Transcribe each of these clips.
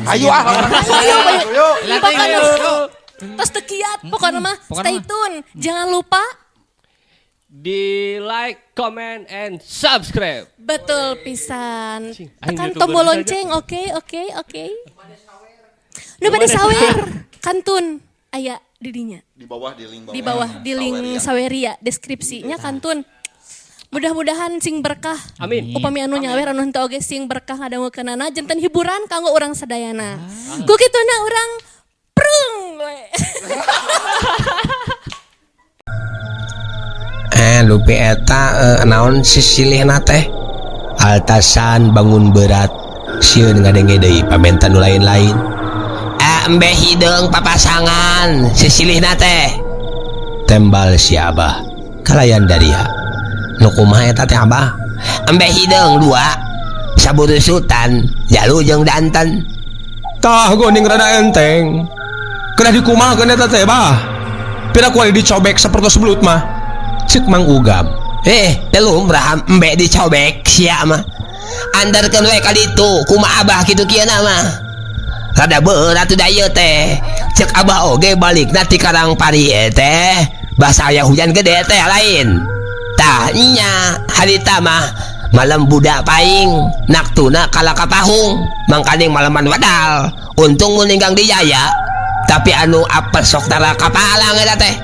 Ayo Ayo. Terus tekiat pokoknya mah stay tune. Jangan lupa di like, comment, and subscribe. betul pisan. Tekan YouTuber tombol saja. lonceng. Oke. Nu bade sawer. Kantun aya didinya. Di bawah di link Di bawah di link Saweria deskripsinya kantun. Mudah-mudahan sing berkah. Amin. Upami anu nyawer anu henteu oge sing berkah ngadangukeunana janten hiburan kanggo urang sadayana. Ku kituna urang prung we. Lupi eta naon sisilihna teh altasan bangun berat sieun ngadenge deui pamenta nu lain-lain. Embe hideung papasangan sisilihna teh tembal si Abah kalayan daria nu kumaha eta teh Abah. Embe hideung dua saburusutan jalu jeung danten tah geuning rada enteng kedah dikumahakeun eta teh Bah pira kuali dicobek sapertos belut mah cek Mang Ugam. Telu umrah embe dicobek sia mah. Andarkeun we ka ditu kumaha Abah kitu kieu mah. Rada berat udah ieu teh. Cek Abah oge balikna ti Karangpari teh. Basa aya hujan gede teh lain. Tah nya harita mah malam budak paing naktuna kala kapahung mangkaning malaman wadal. Untung meninggang di Jaya. Tapi anu apes sok tara kapalang eta teh.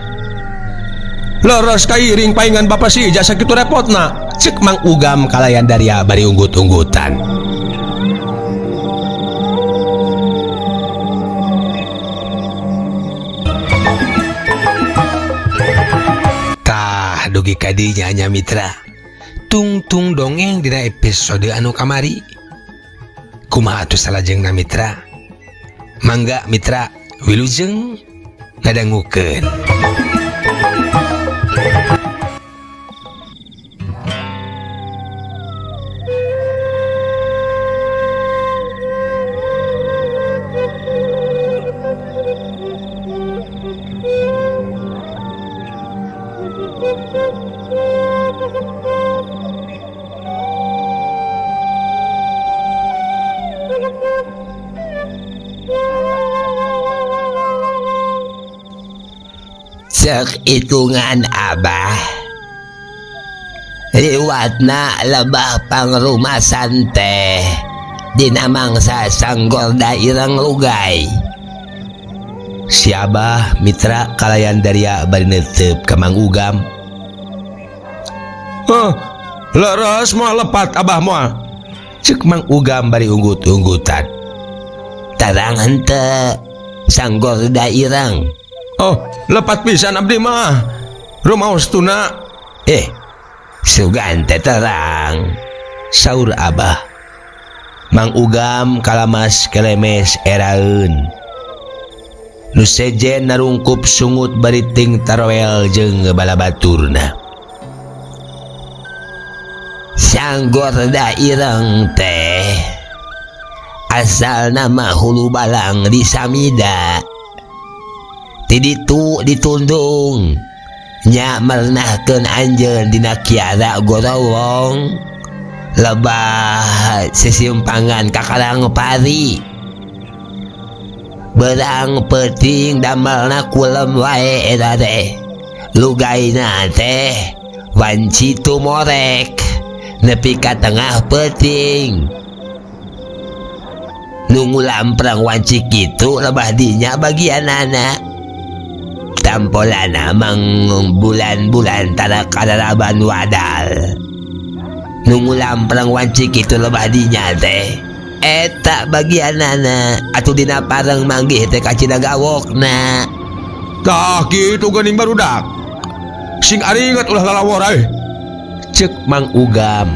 Leres kairing paingan bapak si jasa kitu repotna cek Mang Ugam kalayan daria bari unggut-unggutan. Tah dugi kadinya nya mitra tungtung dongeng dina episode anu kamari kumaha atuh salajengna mitra mangga mitra wilujeng ngadangukeun. Cek hitungan Abah liwatna lebah pangrumasan teh dina mangsa sanggor dairang lugay. Si Abah mitra kalayan daria bari neuteup ka Mang Ugam. Leres moal lepat Abah moal cek Mang Ugam bari unggut-unggutan. Tarang henteu sanggor dairang. Lepat pisan abdi mah rumaos tuna. Sugan teh terang saur Abah. Mang Ugam kalamas kelemes eraeun nu sejen narungkup sungut bariting tarwel jeung balabaturna. Sanggor daireng teh asalna mah hulu balang di Samida. Tiditu ditundung nya merenahkeun anjeun dina kiara gorowong lebah sesimpangan ka Karangpari. Berang peuting damelna kulem wae eta teh lugayna teh wanci tumorek nepi ka tengah peuting. Nu ngulamprang wanci kitu lebah dinya bagianana. Tampolana mang bulan-bulan tara kadaraban wadal. Nungulam perang wanci kitu lebah dinya teh eta bagianana atuh dina pareng manggih teh kacina gawokna. Tah kitu geuning barudak sing aringet ulah lalawor cek Mang Ugam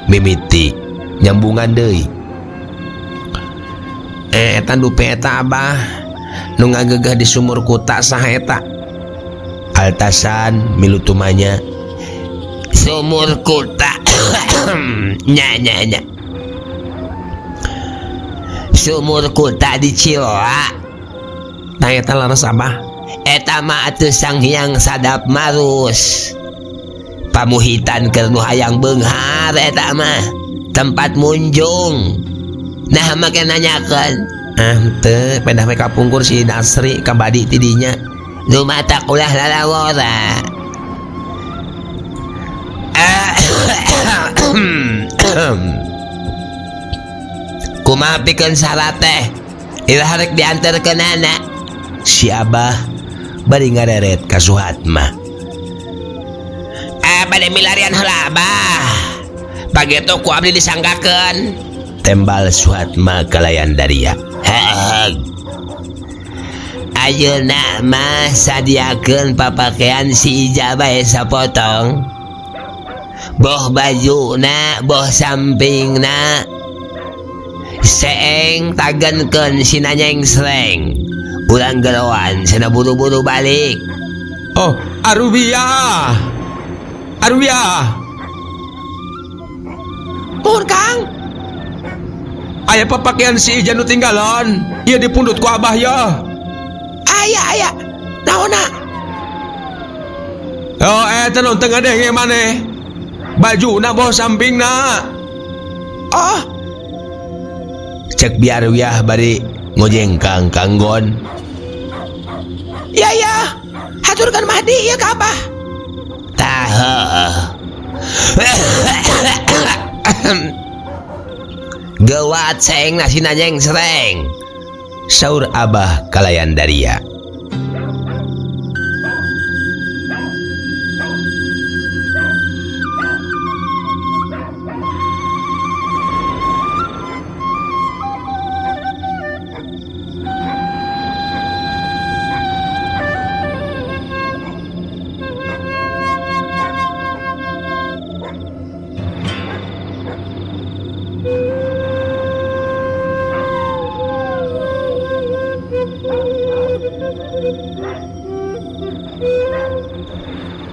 mimiti nyambungan deui. Eta nu peta Abah nu ngagegah di sumur kuta saha eta altasan milu tumanya sumur kuta nya sumur kuta di Ciloa. Nah eta laras Abah eta mah atuh Sang Hyang Sadap Marus pamuhitan keur nu hayang beunghar eta mah tempat munjung. Nah make nanyakeun Teu pendah mereka pungkur si Nasri kembali tidinya. Nu mata ulah lalawora. Kumaha pikeun syarat teh? Ieu harek dianterkeun anak. Si Abah bari ngareret ka Suhatma. Bade milarian heula Abah. Pageto ku abdi disanggakeun. Tembal Suhatma kalayan Daria. Ayeuna mah sadiakeun papakean si Ija bae sapotong. Boh bajuna, boh sampingna. Seeng tagenkeun si Nanyeng Sreng. Ulang geroan cenah buru-buru balik. Oh, Arubia. Tur Kang. Aya papakean si Ija nu tinggalan. Ieu dipundut ku Abah ya. Aya. Naonna? Oh, eta nu teu ngadenge maneh. Bajuna boh sampingna. Oh. Cek biar wiah bari ngojengkang kanggon. Ya. Haturkan Mahdi ya ka Abah. Tah. Gawat seng nasi Nanyeng Sreng. Saur Abah kalayan Daria.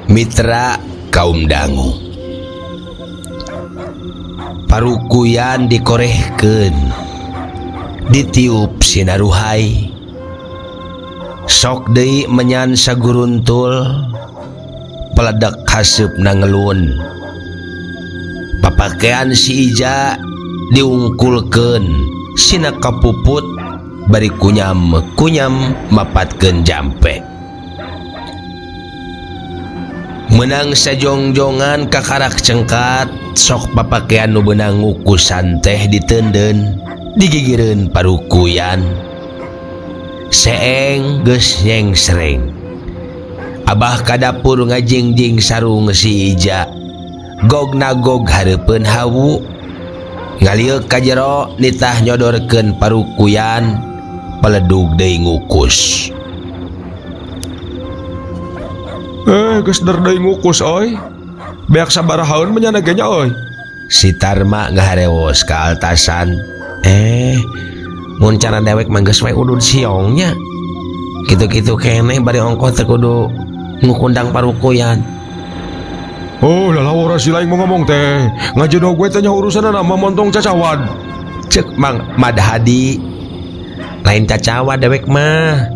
Mitra kaum dangu. Parukuyan dikorehkeun. Ditiup sinaruhai. Sok deui menyan saguruntul. Peledak haseup nangelun. Papakean si Ija diungkulkeun. Sina kapuput bari kunyam mapatkeun jampe. Menang sajongjongan kakarak cengkat. Sok papakean nu beunang ngukusan teh diteunden. Digigireun parukuyan. Seeng geus Nyeng Sreng. Abah ka dapur ngajingjing sarung si Ija. Gog-nagog hareupeun hawu. Ngalieu ka jero nitah nyodorkeun parukuyan. Peledug deui ngukus. Geus deui ngukus oi. Beak sabarahaeun menyanagenya oi. Si Tarma ngaharewos ka altasan. Mun cara dewek mah geus we udud siongnya. Kitu-kitu keneh bari ongkoh teu kudu ngukundang parukuyan. Oh, lalawara si laing mau ngomong teh. Ngajeunna gue teh nya urusanna montong cacawan. Cek Mang Madhadi. Lain cacawa dewek mah.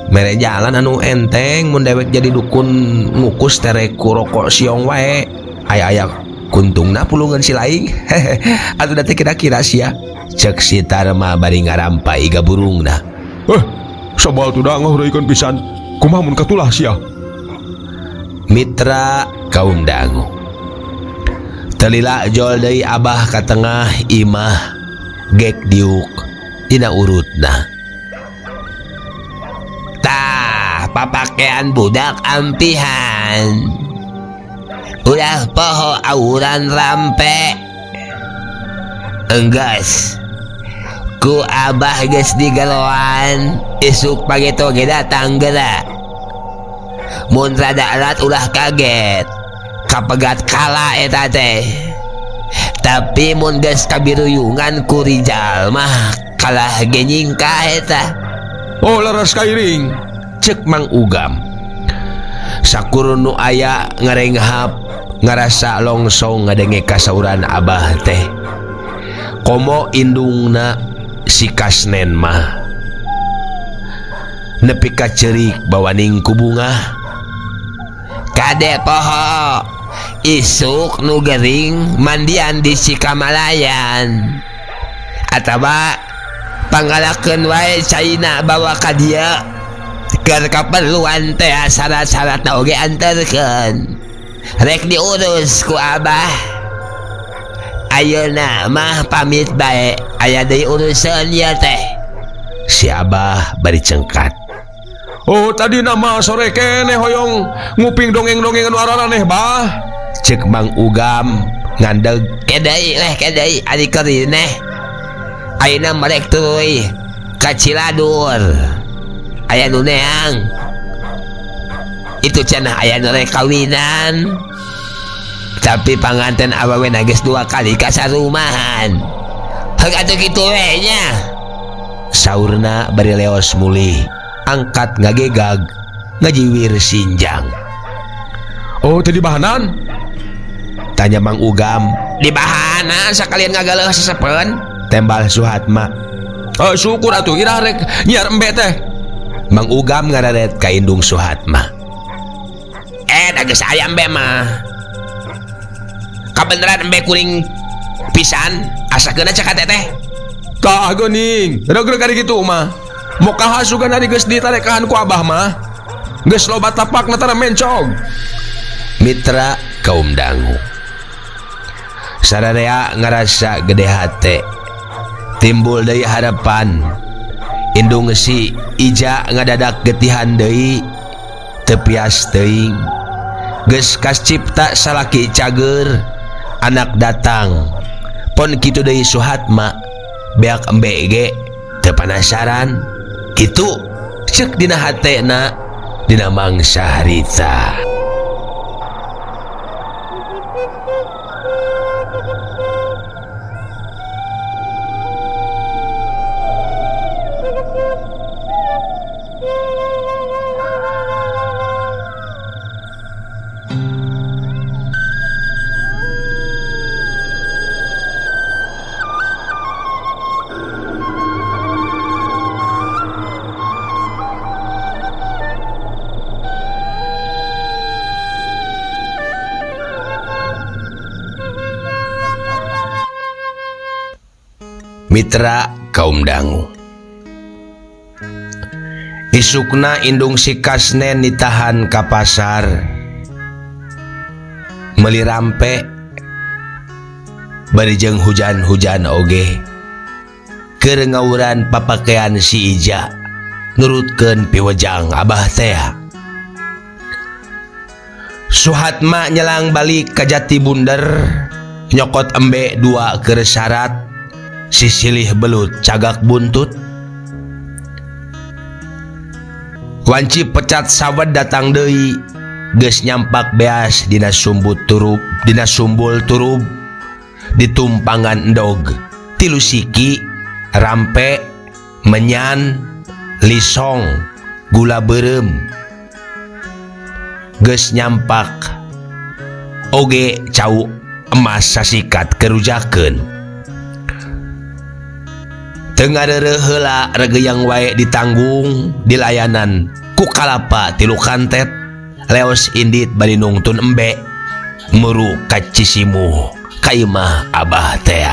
Mere jalan anu enteng mun dewek jadi dukun ngukus tereku rokok siong wae. Aya kuntungna pulungan si laing. Atuh da teh kira-kira sia. Cek si Tarma bari ngarampai iga burungna. Sabal tuh da ngahureukeun pisan. Kumaha mun katulah sia? Mitra kaum dangu. Telila jol deui Abah ka tengah imah. Gek diuk dina urutna. Papakean budak ampihan. Ulah poho auran rampe. Enggas. Ku Abah geus digaloan. Isuk pageto ge datang geura. Mun rada alat ulah kaget. Kapegat kala eta teh. Tapi mun geus kabiruyungan ku Rijal mah kalah ge nyingkah eta. Oh, laras kairing. Cek Mang Ugam. Sakur nu aya ngarenghap ngarasa longsong ngadenge kasauran Abah teh. Komo indungna si Kasnen mah nepi ka ceurik bawaning ku bunga. Kade poho isuk nu gering mandian di Cikamalayan. Atawa pangalakeun wae caina bawa ka dieu keur kaperluan teh syarat-syaratna oge anterkeun rek diurus ku abah ayeuna mah pamit bae aya deui urusan ya teh si abah bari cengkat. Oh tadi nama sore kene hoyong nguping dongeng-dongeng anu araraneh bah. Cek Mang Ugam ngandeg kedai ari keurineh ayeuna merek tuluy ka Ciladur aya nu neang itu cenah aya nu rek kawinan tapi panganten awewe geus 2 kali ka sarumahan heug atuh kitu we nya saurna bari leos mulih angkat ngagegag ngajiwir sinjang. Oh tadi bahanan? Tanya Mang Ugam. Di bahanan sakalian ngagaleuh sesepen tembal Suhatma. Syukur atuh ira rek nyiar embe teh. Mang Ugam ngararet ka indung Suhatma. Da geus aya embe mah. Kabeneran embe kuring pisan asakeun cek teteh. Ka geuning, reg-reg ari kitu mah. Moka hasugan ari geus ditarekahan ku abah mah. Geus loba tapakna tara mencog. Mitra kaum dangu. Sararea ngarasa gede hate. Timbul deui harapan. Indung si Ija ngadadak getihan deui. Tepias teuing. Geus kascipta salaki cager. Anak datang. Pon kitu deui Suhatma. Beak embe ge teu panasaran. Kitu ceuk dina hatena dina mangsa harita. Mitra kaum dangu. Isukna indung si Kasnen ditahan ka pasar. Meuli rampe. Bari jeung hujan-hujan oge. Keur ngawuran papakean si Ija. Nurutkeun piwejang abah teh. Suhatma nyelang balik ka Jati Bunder. Nyokot embe 2 keur syarat. Si silih belut cagak buntut. Wanci pecat sawed datang deui. Geus nyampak beas dina sumbul turub. Ditumpangan endog. Tilu siki, rampe, menyan, lisong, gula beureum. Geus nyampak oge cau emas sasikat kerujakeun. Tengareureuh heula regeyang wae ditanggung dilayanan ku kalapa 3 kantet leos indit bari nungtun embe meuru ka Cisimu ka imah abah teh.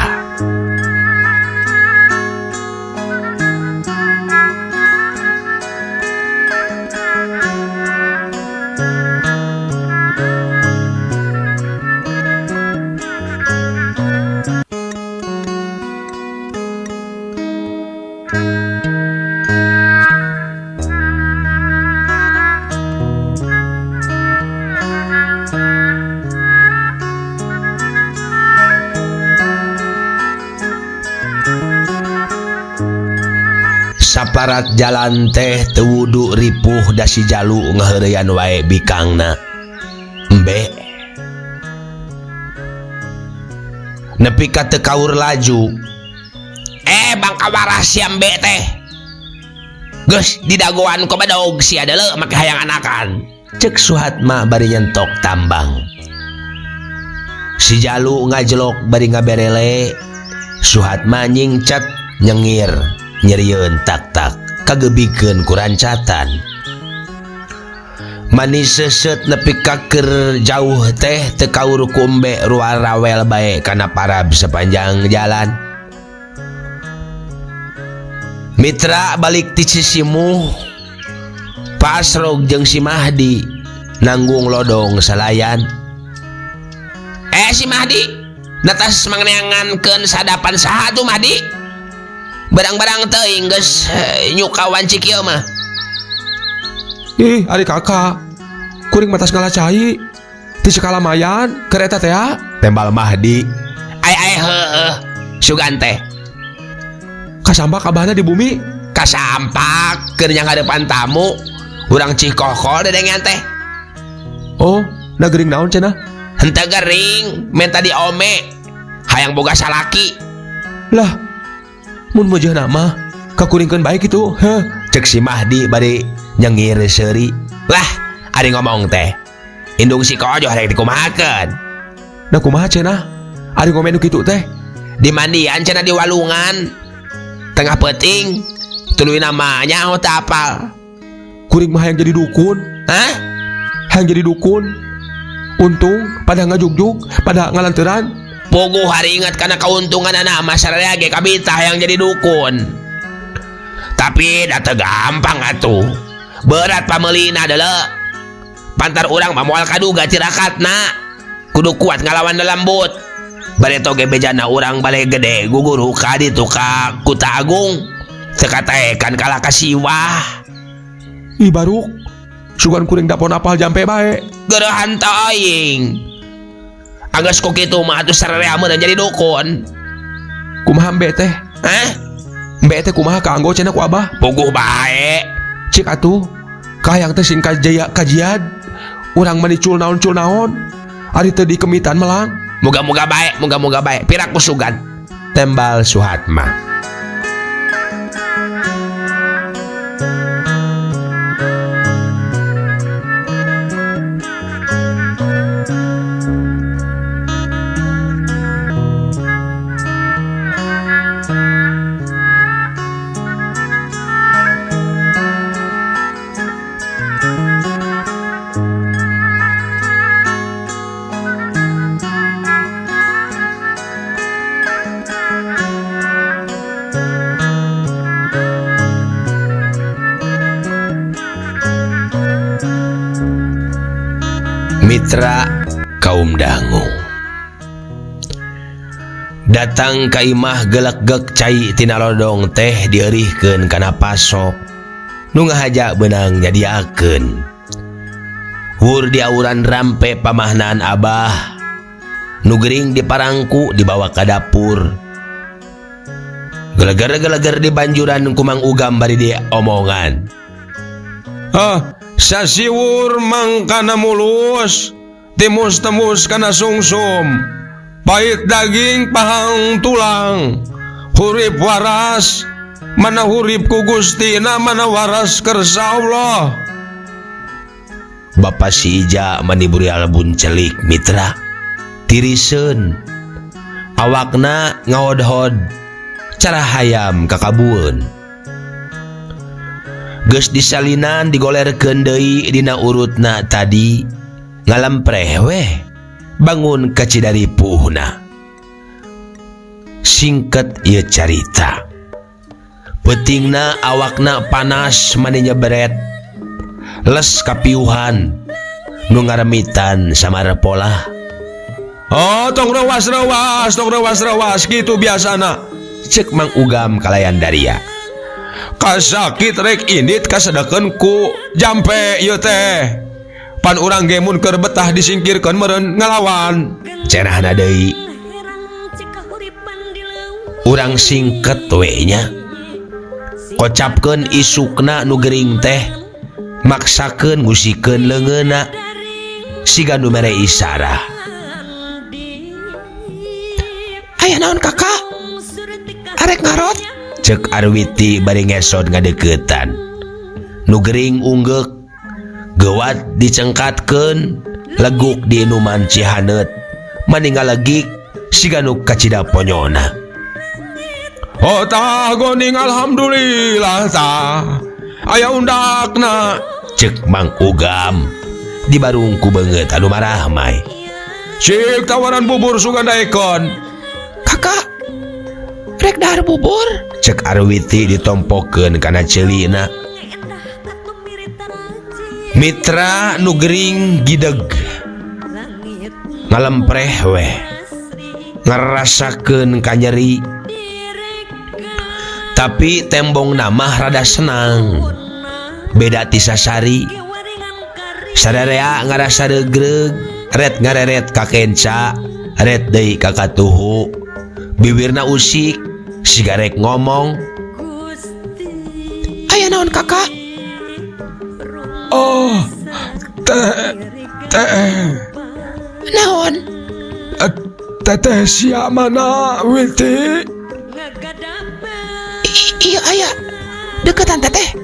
Saparat jalan teh teu wudu ripuh da si Jalu ngaheureyan wae bikangna. Embe nepi ka teu kaur laju. Bangka waras si embe teh. Geus didagoan ku badog si adeuleu make hayang anakan. Cek Suhatma bari nyentok tambang. Si Jalu ngajlok bari ngaberele. Suhatma nyingcet nyengir. Nyerieun tak-tak kagebikeun ku rancatan. Manis seuseut nepi ka keur jauh teh teu kaur ku embe ruar rawel bae kana parab sepanjang jalan. Mitra balik ti sisimu. Pasrog jeung si Mahdi nanggung lodong salayan. Si Mahdi natas mangneangankeun sadapan saha tuh Mahdi? Barang-barang teuing geus nyukawan cik ieu mah. Ih, ari kakak. Kuring matas ngalacai. Ti sakalamayan kereta teh. Tembal Mahdi. Ai heueuh. Sugan teh. Kasambak abahna di bumi. Kasampak keur nya ngadepan tamu. Urang Cikokol dedengan teh. Oh, nagering naon cenah? Henteu gering, menta diome. Hayang boga salaki. Lah, mun meujeunna mah kakuringkeun bae kitu. Heh, Cek si Mahdi bari nyengir seuri. Lah, ari ngomong teh. Indung si Kojo rek dikumahakeun. da kumaha cenah? Ari ngomen kitu teh. Di mandian cenah di walungan. Tengah peuting. Tuluy namanya teu apal. Kuring mah hayang jadi dukun. Hah? Hayang jadi dukun. Untung pada ngajugjug, pada ngalanteran. Puguh hari ingat karena keuntungan anak masyarakat ge kabita yang jadi dukun. Tapi da teu gampang atuh. Berat pameulina deuleu. Pantar urang mah moal kaduga tirakatna. Kudu kuat ngalawan lembut. Bade toge bejana urang bale gede guguru ka ditu ka Kuta Agung. Teu katekan kalah ka siwah. Ih baruk. Sugan kuring dapon apal jampe bae. Geurehan teuing. Anggeus ku kitu mah atuh sarerea meureun jadi dukun. Kumaha mbe teh? Hah? Mbe teh kumaha kaanggo cenah ku abah? Puguh bae. Cik atuh, kahayang teh sing kajian. Urang manicul naon-cul naon. Ari teu dikemitan melang. Moga-moga bae. Pirak pusugan. Tembal Suhatma. Mitra kaum dangu datang ka imah gelegek cai tina lodong teh dieurihkeun kana pasok nu ngahaja beunang nyadiakeun. Wur diauran rampe pamahnan abah nu gering diparangku dibawa ka dapur. Geleger-geleger di banjuran kumang ugam bari dia omongan. Sasiwur mangkana mulus, timus-temus kana sungsum, pait daging pahang tulang, hurip waras, mana hurip ku Gustina, mana waras kersa Allah. Bapak si Ija maniburi albun celik Mitra, tiriseun, awakna ngaodhod, cara hayam kakabueun. Geus disalinan digolerkeun deui dina urutna tadi ngalempreh weh bangun ka Cidaripuhna. Singket ieu carita. Peutingna awakna panas mani nyeberet. Les kapiuhan nu ngaremitan samarepolah. Tong rewas gitu biasana. Cek Mang Ugam kalayan Daria. Kasakit rek indit kasedekeun ku jampe ieu teh. Pan urang ge mun keur betah disingkirkeun meureun ngalawan. Cenahna deui. Urang singket we nya. Kocapkeun isukna nu gering teh. Maksakeun ngusikeun leungeunna. Siga nu mere isarah. Aya naon kakak? Arek ngarot? Cek Arwiti bari ngesot ngadeuketan. Nu gering unggek gewat dicengkatkeun leguk di inuman cihaneut maninggal legik siga nu kacida ponyona. Tah goning alhamdulillah tah. Aya undakna. Cek Mang Ugam di barungku beungeut anu marahmai. Cik tawaran bubur sugan daekon. Kakak Rek dahar bubur, cek Arwiti ditompokeun kana ceulina. Mitra nu gering gideg ngalempreh we ngerasakeun kanyeri, tapi tembong nama rada senang. Beda ti sasari, sadarea ngarasa regreg, ret ngareret ka kenca, ret deui ka katuhu, bibirna usik sigarek ngomong. Aya naon kakak? Oh, teh Naon? teteh sia mana Witi? Iya aya deketan teteh.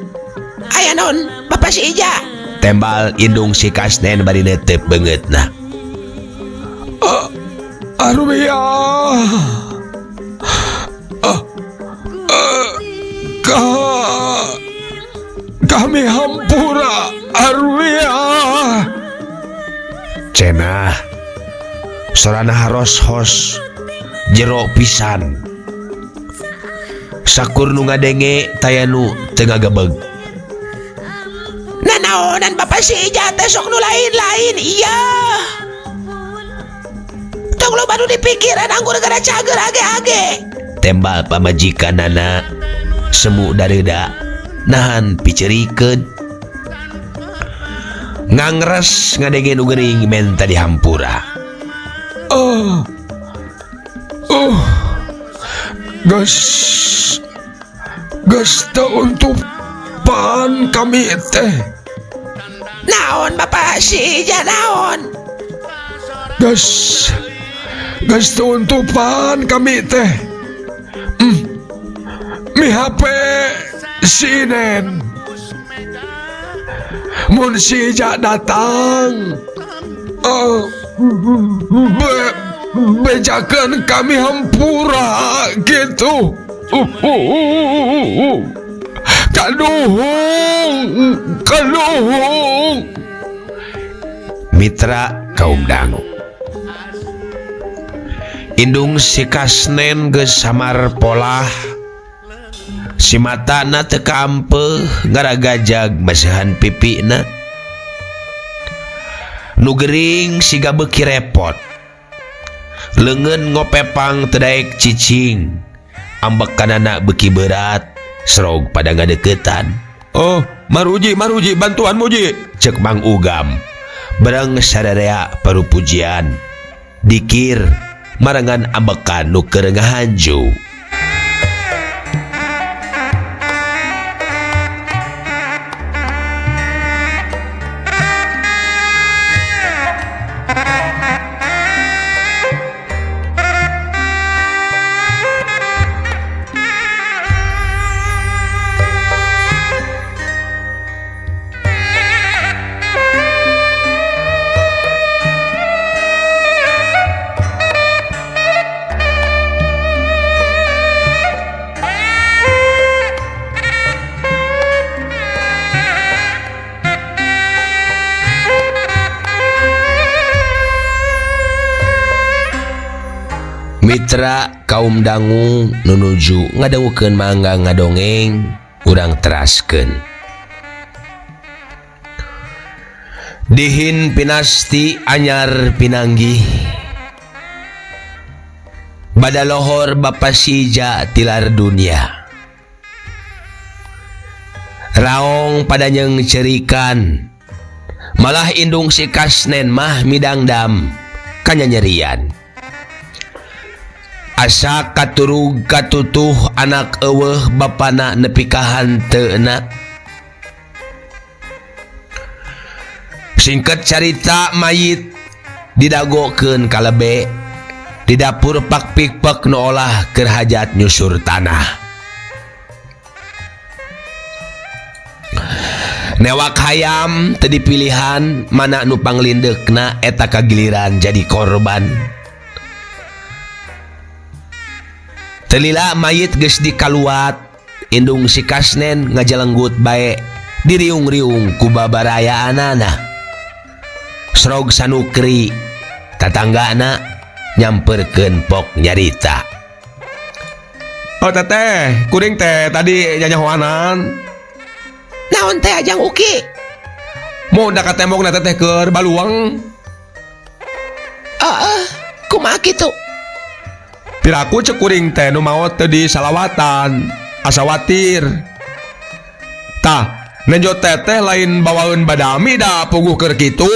Aya naon Bapak si Ija? Tembal indung si Kasnen bari neuteup beungeutna. Arwia, kami hampura Arwia. Cenah sorana haros-hos jero pisan. Sakur nu ngadenge tayanu teu ngagebeg. Nanaonan Bapak si Ija teh sok nu lain-lain iya. Tong lo baru dipikiran anggur gara cager age-age. Tembal pamajikanana semu dareuda nahan picerikeun. Ngangres ngadenge nu geuning menta dihampura. Gas tauntupan kami teh. Naon Bapak si Ija naon? Gas tauntupan kami teh. Mi HP sinen. Mun si Ija datang, bejakan kami hampura gitu. Kaduhung. Mitra kaum dangu. Indung si Kasnen geus samar polah. Si matana teu kaampeuh ngaragajag masehan pipina. Nu gering siga beuki repot. Leungeun ngopepang teu daek cicing. Ambekanana beuki berat, serog pada ngadeukeutan. Oh, Maruji, bantuan Muji. Cek Mang Ugam. Bareng sadarea parupujian. Dikir marangan ambekan nu keur ngahanju. Mitra kaum dangu nunuju ngadangukeun mangga ngadongeng urang teraskeun. Dihin pinasti anyar pinanggih. Badalohor Bapak Sija tilar dunia. Raong padanyeng cerikan. Malah indung si Kasnen mah midangdam kanyanyerian. Asa katurug katutuh anak eueuh bapana nepi ka hanteuna. Singket carita mayit didagokeun ka lebe di dapur pak pikpek nu olah keur hajat nyusur tanah. Newak hayam teu dipilihan mana nu panglindeukna eta kagiliran jadi korban. Telila mayit geus dikaluat, indung si Kasnen ngajalenggut bae diriung-riung ku babarayaanana. Srog sanukri tatanggana nyamperkeun pok nyarita. Oh teteh, kuring teh tadi nyanyahoanan. Naon teh Ajang Uki? Mau ndak katembok na teteh keur baluang. Kumaha kitu? Piraku cek kuring teh nu maot teu di salawatan, asa watir. Tah, nenjo teteh lain bawaeun badami da puguh keur kitu.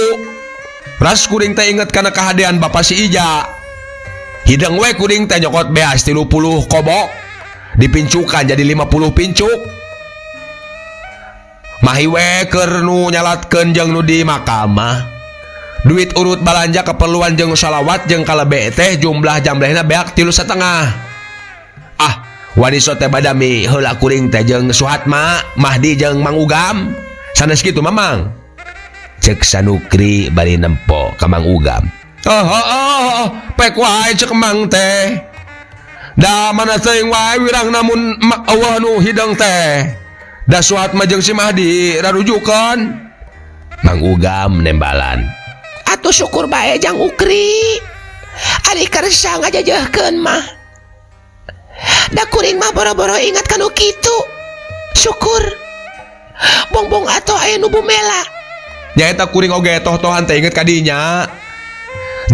Ras kuring teh inget kana kahadean Bapak si Ija. Hideng we kuring teh nyokot beas 30 kobok. Dipincukan jadi 50 pincuk. Mahi we keur nu nyalatkeun jeung nu di makamah. Duit urut balanja keperluan jeung salawat jeung kalebe teh jumlah jamblehna beak 3,5. Wani sote badami heula kuring teh jeung Suhatma, Mahdi jeung Mang Ugam. Sanes kitu Mamang. Cek Sanukri bari nempo ka Mang Ugam. Pek wae cek Mang teh. Da mana teuing wae wirang namun eueuh nu hideng teh. Da Suhatma jeung si Mahdi rarujukeun. Mang Ugam nembalan. Atuh syukur bae Jang Ukri. Ari kersa ngajajahkeun mah. Da kuring mah boro-boro ingat kanu kitu. Syukur. Bongbong atuh aya nu bumela. Nyaeta kuring oge toh-tohan teh inget ka dinya.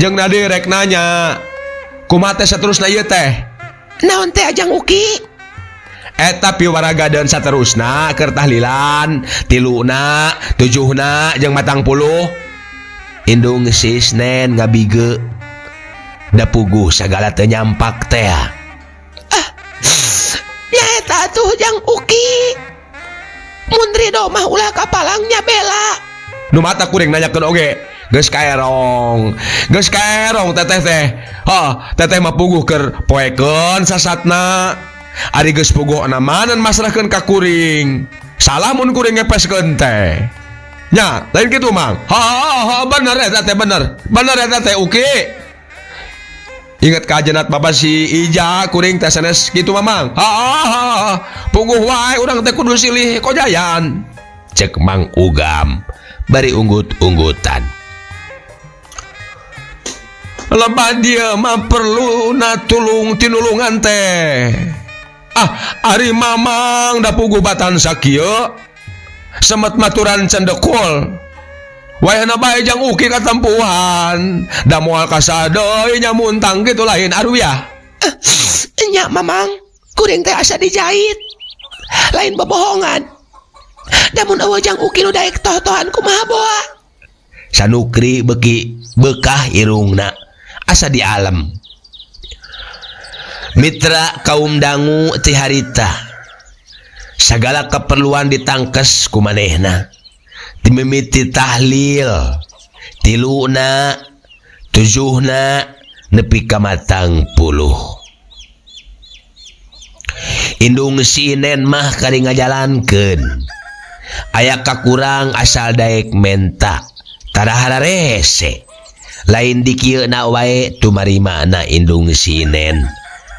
Jeung nadi rek nanya. Kumaha teh saterusna ieu teh? Naon teh Ajang Uki? Eta piwaragadeun saterusna keur tahlilan, 3na, 7na jeung 40. Indung sisnen ngabige. Da puguh sagala teu nyampak teh. Nyaeta atuh Jang Uki. Mun Ridho mah ulah kapalangnya bela. Nu mata kuring nanyakeun oge. Geus kaerong teteh teh. Teteh mah puguh keur poekeun sasatna. Ari geus puguh anamanan masrahkeun ka kuring. Salah mun kuring ngepeskeun teh. Nya, lain kitu Mang. Bener eta teh bener. Bener eta teh Uki. Ingat ka ajenat Bapak si Ija kuring teh sanes kitu Mamang. Puguh wae urang teh kudu silih kojayan. Cek Mang Ugam bari unggut-unggutan. Leban dia mah perlu na tinulungan teh. Ari Mamang da puguh batan sakieu. Semet maturan cendekul. Wayahna bae Jang Uki katempuhan. Da moal kasadeui nyamuntang kitu lain aruyah. Nya Mamang, kuring teh asa dijahit. Lain bobohongan. Da mun eueuh Jang Uki nu daek toh-tohan kumaha boa? Sanukri beki bekah irungna asa di alam. Mitra kaum dangu ti harita. Sagala keperluan ditangkes ku manehna. Dimimiti tahlil 3na 7na nepi ka 40. Indung sinen mah kari ngajalankeun. Aya kakurang asal daek menta tadahara rese. Lain dikieuna wae tumarimana indung sinen.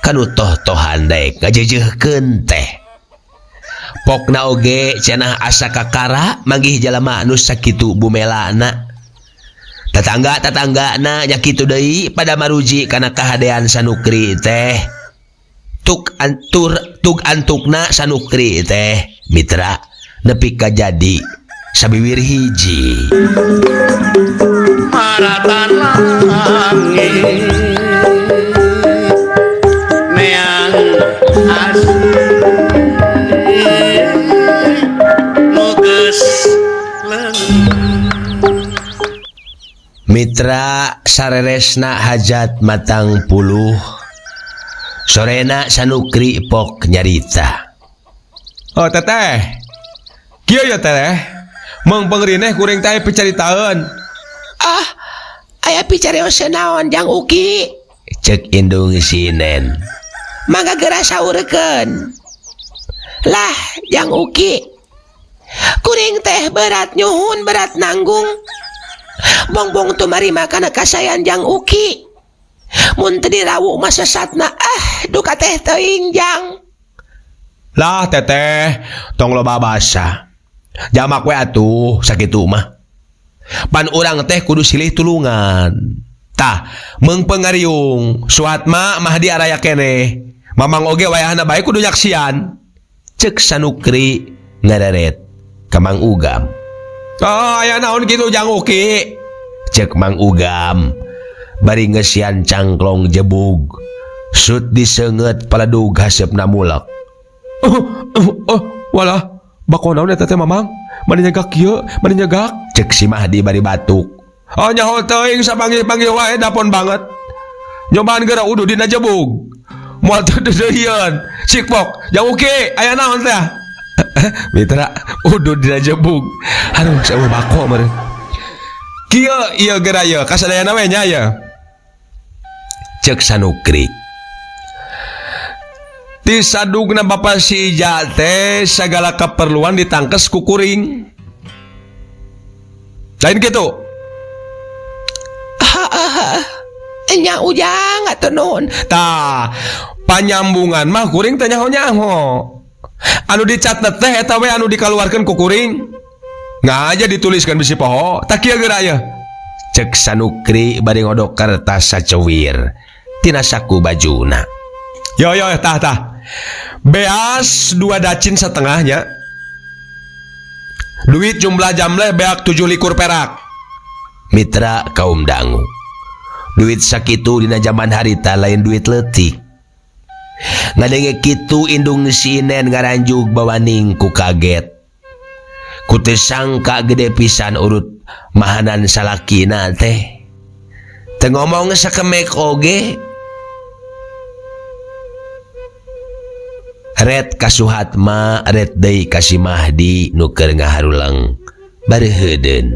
Kanu toh-tohan daek ngajejeuhkeun teh. Pokna oge cenah asa kakara manggih jalema anu sakitu bumelana. Tetangga-tetanggana nya kitu deui pada maruji kana kahadean Sanukri teh. Tug antukna Sanukri teh mitra nepi ka jadi sabiwir hiji. Maratan langit meang asih Mitra sareresna hajat matang puluh. Sorena Sanukri pok nyarita. Teteh. Kieu ya teh. Mung pangrineh kuring teh picaritaeun. Aya picarios naon Jang Uki? Cek indung sinen. Mangga geura saurkeun. Lah Jang Uki. Kuring teh berat nyuhun berat nanggung. Bongbong tumarima kana kasayan Jang Uki. Mun teu dirawuh mah sesatna duka teh teuing Jang. Lah teteh, tong loba basa. Jamak we atuh sakitu mah. Pan urang teh kudu silih tulungan. Tah, meung pangariung Suhatma Mahdi araya keneh. Mamang oge wayahna bae kudu nyaksian. Cek Sanukri ngareret ka Mang Ugam. Oh, aya naon kitu Jang Uki? Cek Mang Ugam bari ngesian cangklong jebug. Sut diseungeut paledug hasepna mulak. Walah, bako naon eta teh Mamang? Mani nyegak kieu, mani nyegak. Cek si Mahdi bari batuk. Oh, nyaho teuing sapanggih-panggih wae dapon banget. Nyobaan geura uduh dina jebug. Moal teu deudeuyeun. Sikpok, Jang Uki, aya naon teh? Mitra, uduh dina jebug. Aduh, saya bako meureun. Kieu ieu geura ieu, kasadayana we nya ya. Cek Sanukri. Di sadugna Bapak si Ija teh sagala keperluan ditangkes ku kuring. Lain gitu. Nya ujang atuh nun. Tah, panyambungan mah kuring teh nyaho-nyaho. Anu dicatet teh eta we anu dikaluarkeun ku kuring. Ngaja dituliskan bisi poho, tak kieu geura aya. Cek Sanukri bari ngodok kertas saceuwir tina saku bajuna. Yo tah. Beas 2 dacin setengahnya. Duit jumlah jamleh beak 7 likur perak. Mitra kaum dangu. Duit sakitu dina zaman harita lain duit leutik. Ngadenge kitu indung si Inen ngaranjuk bawaning ku kaget. Ku teu sangka gede pisan urut mahanan salakina teh. Teu ngomong sakemek oge. Ret kasuhatma ret deui ka si Mahdi nu keur ngaharulang bareuheuden.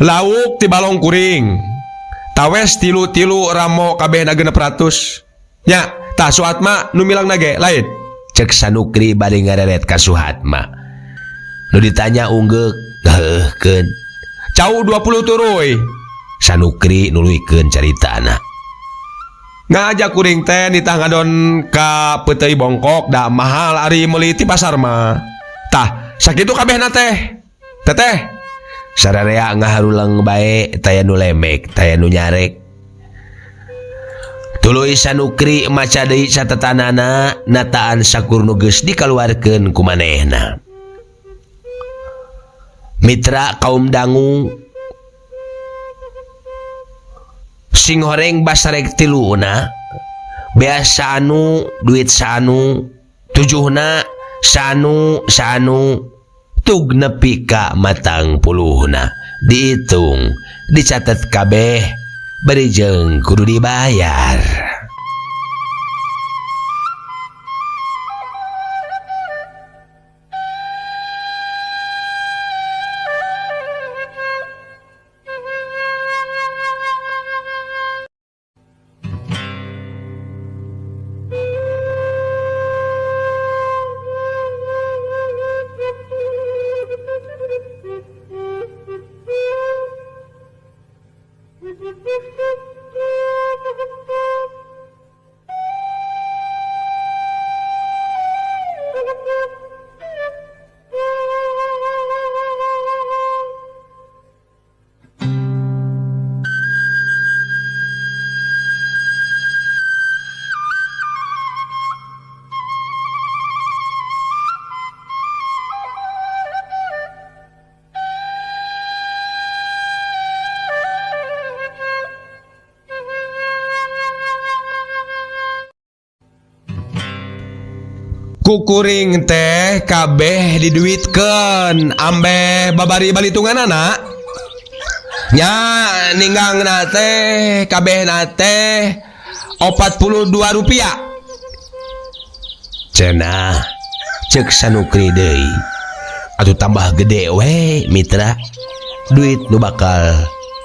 Lauk ti balong kuring. Tawes tilu-tilu ramo kabehna 600. Nya, tah Suhatma nu milang nage lain. Cek Sanukri bari ngareret ka Suhatma. Nu ditanya ungeuk ngaheuhkeun. Cau 20 turuy. Sanukri nuluykeun caritana. Ngajak kuring teh nitah ngadon ka Peuteuy Bongkok da mahal ari meuli ti pasar mah. Tah, sakitu kabehna teh. Teteh Sararea ngaharulang bae taya nu lemek, taya nu nyarek. Tuluy Sanukri maca deui catatanana nataan sakur nu geus dikaluarkeun ku manehna. Mitra kaum dangu sing horeng basarek tiluna biasa anu duit sanu 7na sanu tug nepi ka matang puluhna dihitung dicatat kabeh bari jeung kudu dibayar. kukuring teh kabeh diduitkeun ambe babari balitunganana nya ninggangna teh kabehna teh 42 rupiah cenah cek Sanukri deui atuh tambah gede we mitra duit nu bakal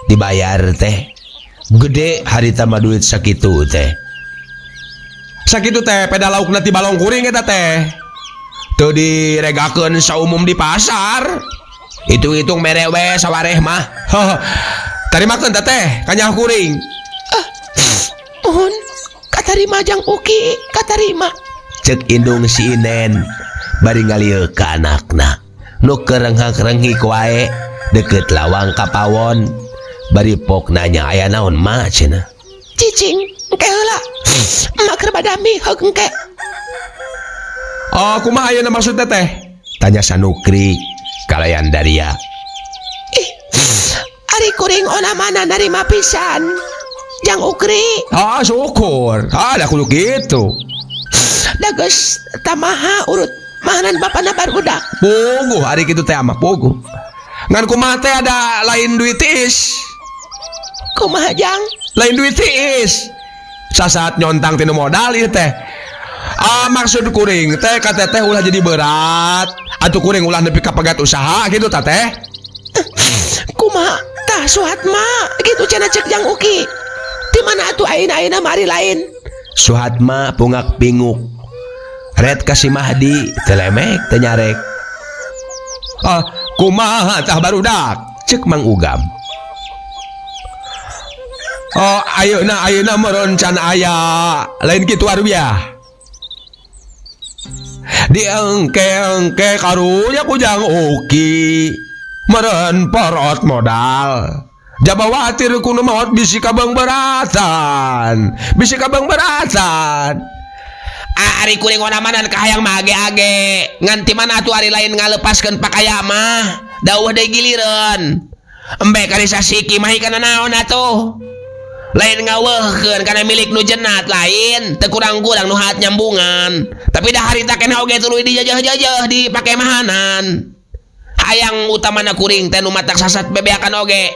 dibayar teh gede harita mah duit sakitu teh sakitu teh peda laukna ti balong kuring eta teh teu diregakeun saumum di pasar hitung-hitung mere we sawareh mah tarimakeun teh kanyah kuring mohon katarima Jang Uki katarima cek indung si Inen bari ngalieu ka anakna nu kerenghak-renghik wae deket lawang kapawon bari pok nanya aya naon mah cenah cicing engke heula Maker badami hengke. Oh, kumaha ayeuna maksud teteh? Tanya Sanukri kalayan Daria. Ari kuring ona mana narima pisan. Jang Ukri. Ah, syukur. Ada kudu gitu. Dages tamaha urut mahanan bapana barudak. Puguh hari kitu teh mah puguh. Ngan kumaha teh ada lain duit tiis. Kumaha Jang? Lain duit tiis. Sasaat nyontang tinu modal ieu teh. Maksud kuring teh ka teteh ulah jadi berat. Atuh kuring ulah nepi ka pegat usaha gitu tah teh. Kumaha tah Suhatma gitu cenah cek Jang Uki. Di mana atuh ayeuna mari lain? Suhatma pungak pinguk. Red kasih Mahdi telemek teu nyarek. Kumaha tah barudak? Cek Mang Ugam. Ayeuna merencan aya lain kitu arubiah. Diengke karunya ku Jang Uki. Meren porot modal. Jabawatir kuno maot bisi kabang beratan. Ari kuring ona manan kahayang mah age-age. Ngan ti mana atuh ari lain ngalepaskeun pakaya mah. Dawuh deui gilireun. Embe kali sasiki mah kana naon atuh? Lain ngaweuhkeun kana milik nu jenat lain, teu kurang-kurang nu haat nyambungan. Tapi dah harita keneh oge tuluy dijajah-jajah dipake mahanan. Hayang utamana kuring teh nu matak sasat bebeakan oge.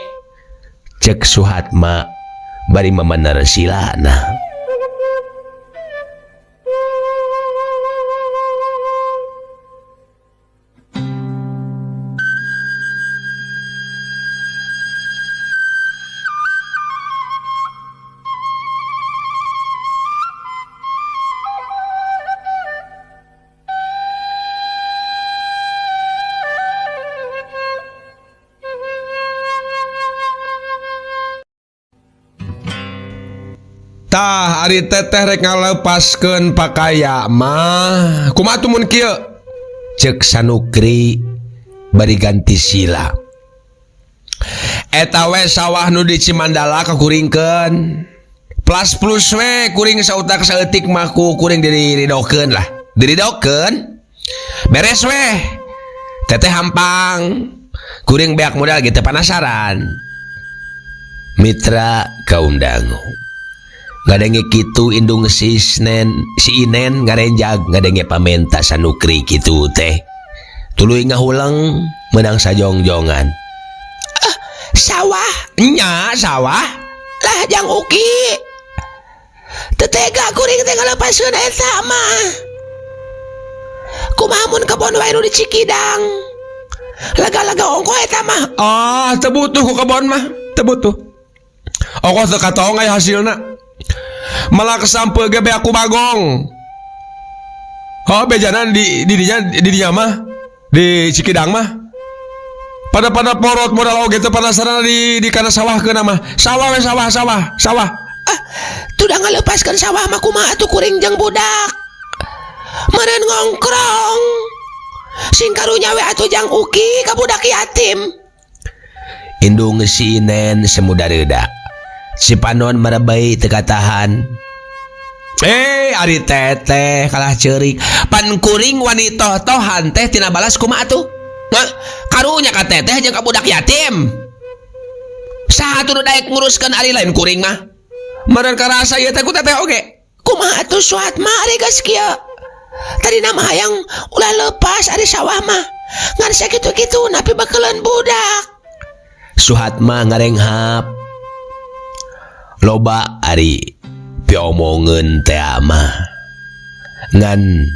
Cek Suhatma bari mamanar silana. Tah ari teteh rek ngalepaskeun pakaya mah kumaha tuh mun kieu? Cek Sanukri bari ganti sila. Eta we sawah nu di Cimandala kakuringkeun. Plus we kuring sautak saeutik mah ku kuring diridokeun lah. Diridokeun. Beres we. Teteh hampang. Kuring beak modal gitu penasaran. Mitra kaum dangu. Ngadenge kitu indung si Inen ngarenjag ngadenge pamenta Sanukri kitu teh. Tuluy ngahulang menang sajongjongan. Sawah? Nya sawah. Lah Jang Uki. Teu tega kuring teh ngalepaskeun eta mah. Kumaha mun kebon wae nu di Cikidang? Laga-laga ongko eta mah. Teu butuh ku kebon mah, teu butuh. Ongkos teu katong aya hasilna. Malah kesampe ge aku bagong. Bejanan di dinya mah di Cikidang mah. Pada porot modal oge teu penasaran di kana sawah keuna mah. Sawah we sawah. Tudah ngalepaskeun sawah mah kumaha atuh kuring jeung budak. Meureun ngongkrong. Sing karunya we atuh Jang Uki ka budak yatim. Indung si Inen semudareuda. Si Panon marabai teu katahan. Ari teteh kalah ceurik. Pan kuring wanita tohan teh tina balas kumaha atuh? Karunya ka teteh jeung ka budak yatim. Saha atuh nu daek nguruskeun ari lain kuring mah? Meureun karasa ieu teh ku teteh oge. Kumaha atuh Suhatma ari geus kieu? Tadina mah hayang ulah lepas ari sawah mah. Ngan sakitu-kitu napi bakeuleun budak. Suhatma ngarenghap. Loba ari piomongeun teh mah ngan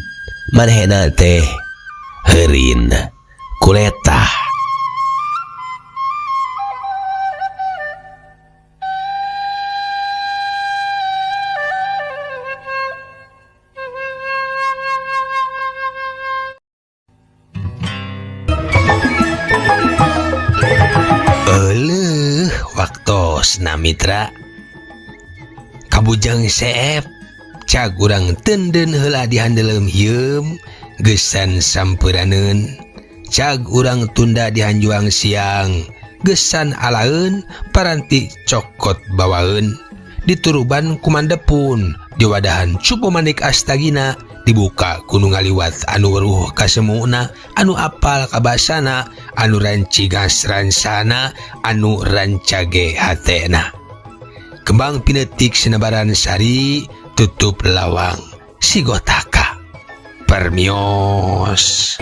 manehna teh heurin kuleta. Waktosna mitra kabujang seep cag urang tenden heula dihandeleum hieum gesan sampuraneun cag urang tunda dihanjuang siang gesan alaeun paranti cokot bawaeun dituruban kumandepun diwadahan Supo Manik Astagina dibuka kuno ngaliwat anu weruh kasemuna anu apal kabasana anu rancigas ransana anu rancage hatena kembang pinetik sinebaran sari tutup lawang sigotaka permios.